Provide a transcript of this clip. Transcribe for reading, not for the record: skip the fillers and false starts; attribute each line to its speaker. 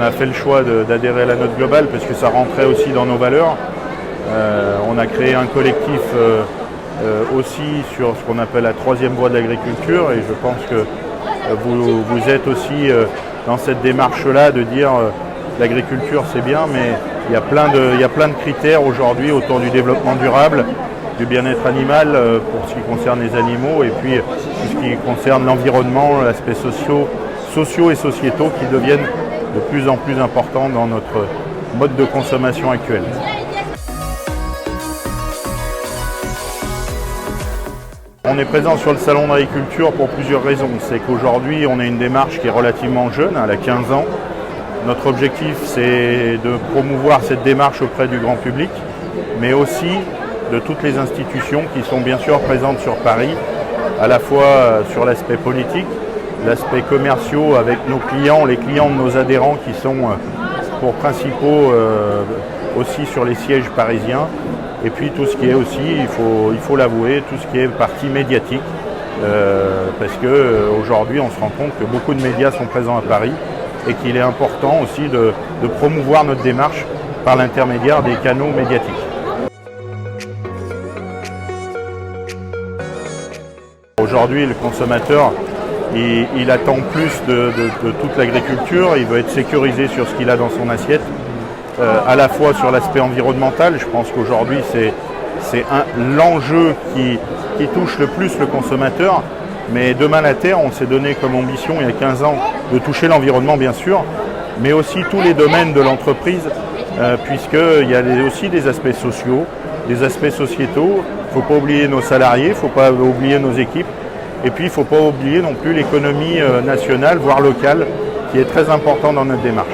Speaker 1: a fait le choix d'adhérer à la note globale parce que ça rentrait aussi dans nos valeurs. On a créé un collectif aussi sur ce qu'on appelle la troisième voie de l'agriculture et je pense que vous êtes aussi dans cette démarche-là de dire l'agriculture c'est bien, mais il y a plein de critères aujourd'hui autour du développement durable, du bien-être animal pour ce qui concerne les animaux et puis tout ce qui concerne l'environnement, l'aspect sociaux et sociétaux qui deviennent de plus en plus importants dans notre mode de consommation actuel. On est présent sur le salon d'agriculture pour plusieurs raisons. C'est qu'aujourd'hui, on a une démarche qui est relativement jeune, elle a 15 ans. Notre objectif, c'est de promouvoir cette démarche auprès du grand public, mais aussi de toutes les institutions qui sont bien sûr présentes sur Paris, à la fois sur l'aspect politique, l'aspect commercial avec nos clients, les clients de nos adhérents qui sont pour principaux aussi sur les sièges parisiens. Et puis tout ce qui est aussi, il faut l'avouer, tout ce qui est partie médiatique, parce qu'aujourd'hui on se rend compte que beaucoup de médias sont présents à Paris et qu'il est important aussi de promouvoir notre démarche par l'intermédiaire des canaux médiatiques. Aujourd'hui le consommateur, il attend plus de toute l'agriculture, il veut être sécurisé sur ce qu'il a dans son assiette. À la fois sur l'aspect environnemental, je pense qu'aujourd'hui c'est l'enjeu qui touche le plus le consommateur, mais demain la Terre, on s'est donné comme ambition il y a 15 ans de toucher l'environnement bien sûr, mais aussi tous les domaines de l'entreprise, puisqu'il y a aussi des aspects sociaux, des aspects sociétaux, il ne faut pas oublier nos salariés, il ne faut pas oublier nos équipes, et puis il ne faut pas oublier non plus l'économie nationale, voire locale, qui est très importante dans notre démarche.